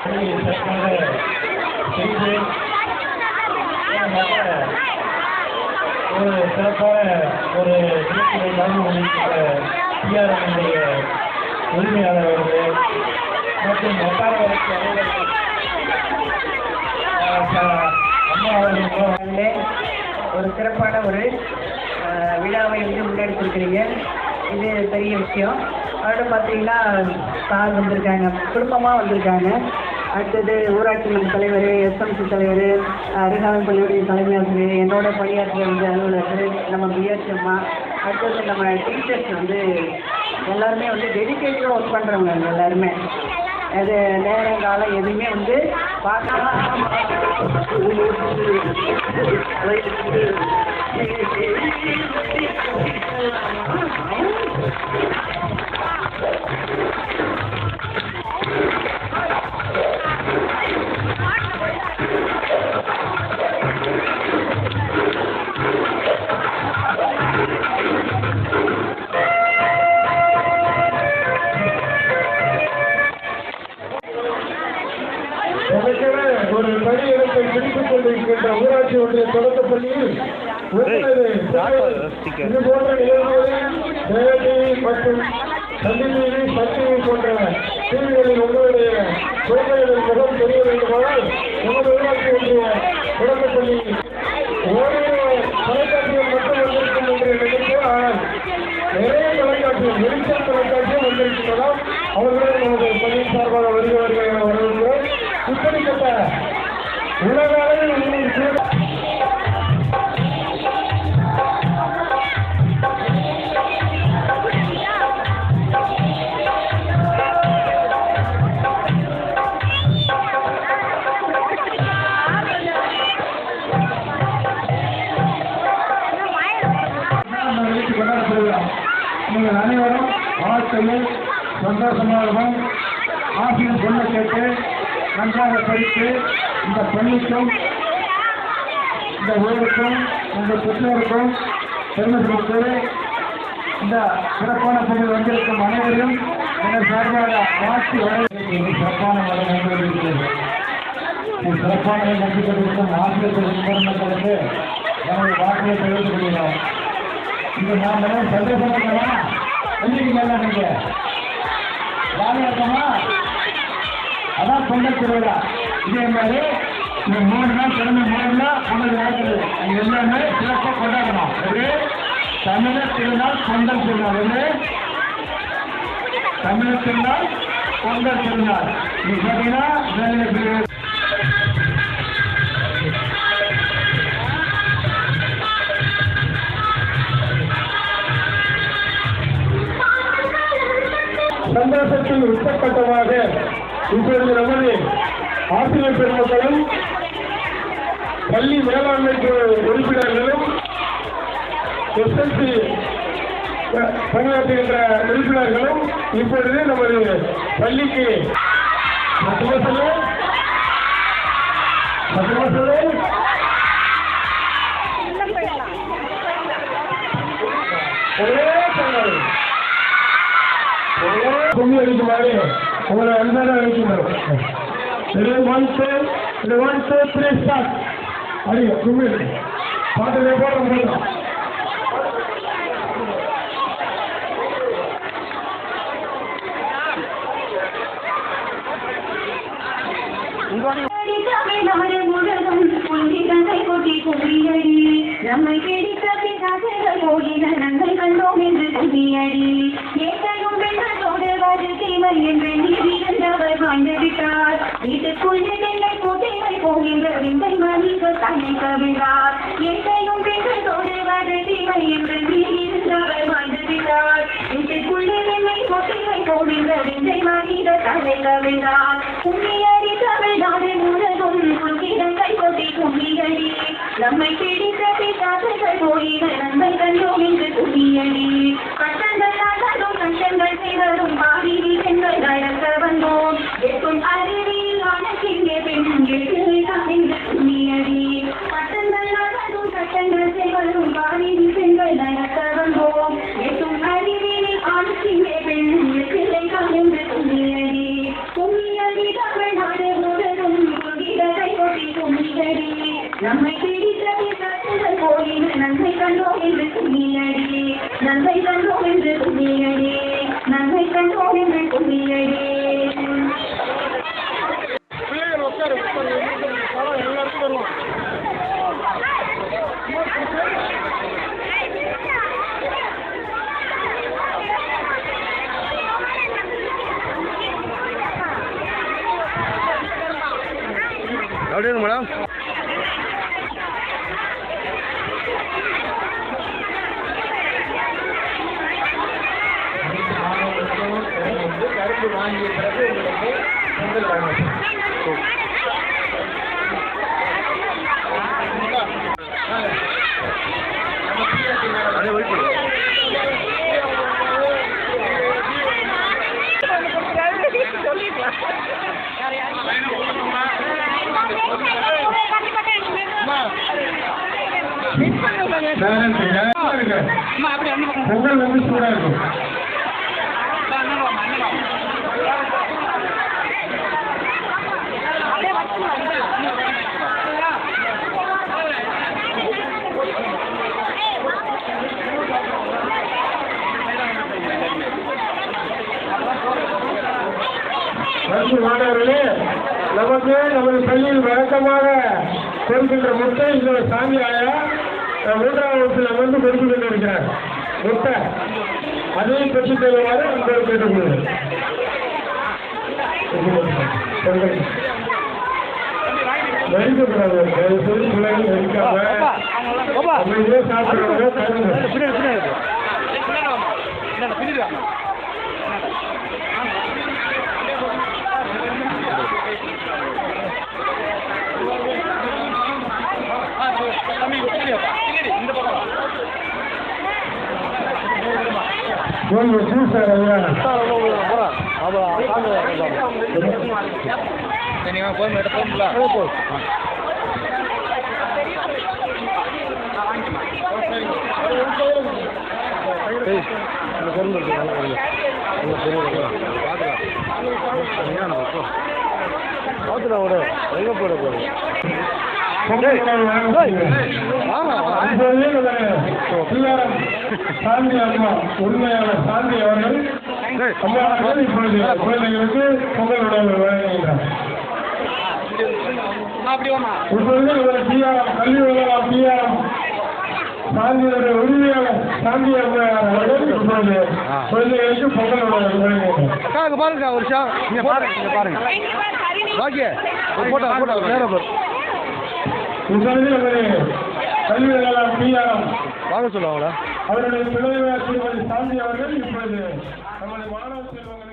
ஒரு சிறப்பான ஒரு டிஆர்எம்னுடைய உரிமையாளர் அவர்கள் மற்றும் வட்டார வளர்ச்சி அம்மா அவர்கள் ஒரு சிறப்பான ஒரு விழாவை வந்து முன்னெடுத்திருக்கிறீங்க. இது பெரிய விஷயம். அதோட பார்த்தீங்கன்னா சார் வந்திருக்காங்க, குடும்பமாக வந்திருக்காங்க. அடுத்தது ஊராட்சி மன்ற தலைவர், எஸ்எம்சி தலைவர், அரிகாவல் பள்ளியுடைய தலைமை ஆசிரியர், என்னோட பணியாற்ற வந்து அலுவலர்கள், நம்ம பிஎஸ்சி அம்மா, அடுத்தது நம்ம டீச்சர்ஸ் வந்து எல்லாருமே வந்து டெடிக்கேட்டிவாக ஒர்க் பண்ணுறவங்க எல்லாருமே. அது நேரம் காலம் எதுவுமே வந்து பார்க்காம ஒரு பணியிடத்தை பிடித்துக் கொண்டிருக்கின்ற ஊராட்சி ஒன்றிய தொடக்கப் பள்ளியில் இது போன்ற நிகழ்வுகளில் மற்றும் சந்தி டிவி, சக்தி போன்ற டிவிகளில் உங்களுடைய குழந்தைகளின் முகம் தெரிய வேண்டுமானால் நமது ஊராட்சி ஒன்றிய தொடக்கப் பள்ளியில் ஓரிரு தொலைக்காட்சிகள் மட்டும் வந்திருக்கும் என்று நினைக்கிறேன். ஆனால் நிறைய தொலைக்காட்சிகள், வெளிச்சம் தொலைக்காட்சியும் வந்திருக்கிறதால் அவர்களும் நமது பள்ளியின் சார்பாக வருகிறவர்கள் என வரவேற்கிறோம். இப்படிப்பட்ட உலக அளவில் நீங்கள் அனைவரும் வாழ்க்கையில் சந்தோஷமாகவும் ஆசிரியர் சொல்ல கேட்டு நன்றாக படித்து இந்த பள்ளிக்கும் இந்த ஊருக்கும் உங்கள் பெற்றோருக்கும் பெருமை கொடுத்து இந்த சிறப்பான பணியில் வந்திருக்கும் அனைவரும் எங்கள் சார்பாக வாழ்த்து வரவேற்கிறது. சிறப்பான மரம் வந்திருக்கிறது. சிறப்பான நன்றி கொண்டிருக்கும் ஆசிரியர்களுக்கு நமது வாழ்க்கையை தெரிவித்துக் கொள்கிறோம். இது நாம் எல்லாம் சந்தோஷமா இருக்கலாம். என்னைக்கு மேல நீங்க ஜாலியா இருக்கமா? அதான் பொங்கல் திருவிழா. இதே மாதிரி இந்த 3 நாள் கடந்த 3 நாள் பொங்கல் நடக்குது. அது எல்லாமே சிறப்பாக கொண்டாடணும். ஒரு தமிழர் திருநாள், பொங்கல் திருநாள். ஒரு தமிழர் திருநாள், பொங்கல் திருநாள். இது பார்த்தீங்கன்னா சந்தோஷத்தில் உச்சக்கட்டமாக இப்பொழுது நமது ஆசிரியர் பெருமக்களும் பள்ளி மேலாண்மை உறுப்பினர்களும் எஸ்எல்சி பணியாற்றுகின்ற உறுப்பினர்களும் இப்பொழுது நமது பள்ளிக்கு கும்மி அடிக்குமாறு உங்களை அன்பாக அழைக்கின்றோம். 1 2 3 ஸ்டார்ட். அடிங்க கும்மி பாட்டு போட முடியும். நம்மை பிடித்த பிசாசுகள் போகிற நங்கள் கண்டோம் என்று சொல்லியடி ஏற்றையும் பெண்ணோடு வருத்தீமை என்று நீதிருந்தவர் வாழ்ந்துவிட்டார். வீட்டுக்குள்ளே என்னை போட்டிமை போகின்ற விந்தை மனித தன்னை கவிழ்ந்தார். ஏற்றையும் பெண்ணோடு வருத்தீமை என்று நீதிருந்தவர் வாழ்ந்துவிட்டார். வீட்டுக்குள்ளே என்னை போட்டிமை போகின்ற விந்தை மனித தன்னை கவிழ்ந்தார். கும்மியடி தமிழ்நாடு முழுதும் குங்கிடங்கள் கொட்டி கும்மியடி நம்மை பிடித்த பிசாசுகள் போயிட நன்மை கண்டோம் என்று துணியடி. கட்டங்கள் நகரும் கஷ்டங்கள் செய்வதும் பாடிவி செங்கள் நடக்க வந்தோம். எட்டும் அறிவியில் ஆனக்கிங்கே பெண்ணும் எழுதான் என்று துணியடி. கட்டங்கள் நகரும் கஷ்டங்கள் செய்வதும் பாடிவி செங்கள் நடக்க வந்தோம். எட்டும் அறிவியில் ஆனக்கிங்கே பெண்ணும் எழுதான் என்று துணியடி. துணியடி தமிழ்நாடு சொல்லியடி நம்மை பிடித்த கோயில் நன்மை கண்டோம் என்று சொல்லியடி நன்மை கண்டோம் என்று சொல்லியடி நன்மை கண்டோம் என்று சொல்லியடி. அப்படியே மேடம் கரும்பு வாங்கிய பிறகு உங்களுக்கு பொங்கல் வழங்கப்படும். அதே வெயிட் பண்ணு. பொங்கல் வந்து சூடா இருக்கும். மாணவர்களே, நமக்கு நமது பள்ளியில் வழக்கமாக கொடுக்கின்ற முட்டை இந்த சாமி ஆயா 3ஆம் வகுப்பில் வந்து கொடுத்து கொண்டிருக்கிறார். முட்டை அதையும் பெற்றுத் தருவாறு அன்போடு கேட்டுக்கொள்கிறேன். நடிக்கக்கூடாது, தயவுசெய்து பிள்ளைகள் நடிக்காம அமைதியாக சாப்பிடுறவங்க. சாந்தி அம்மா உண்மையாளர் சாந்தி அவர்கள் அம்மாவர்கள் இப்பொழுது குழந்தைகளுக்கு பொங்கல் உணவு வழங்குகின்றார். இப்பொழுது இவர் பிஆர்எம் கல்வி உலகம் பிஆர்எம் சாந்தியுடைய உரிமையாளர் சாந்தி அம்மா அவர்கள் இப்பொழுது குழந்தைகளுக்கு பொங்கல் உணவு வழங்குகின்றார். பாருங்க ஒரு ஷா இங்க பாருங்க, இங்க பாருங்க பாக்கிய போட்டோ நேரம் இப்பொழுது இவர் கல்வி உலகம் பிஆர்எம் வாங்க சொல்லுவாங்களா அவருடைய பிள்ளையார் திருமதி சாந்தி அவர்கள் இப்பொழுது நமது மாணவ செல்வங்களை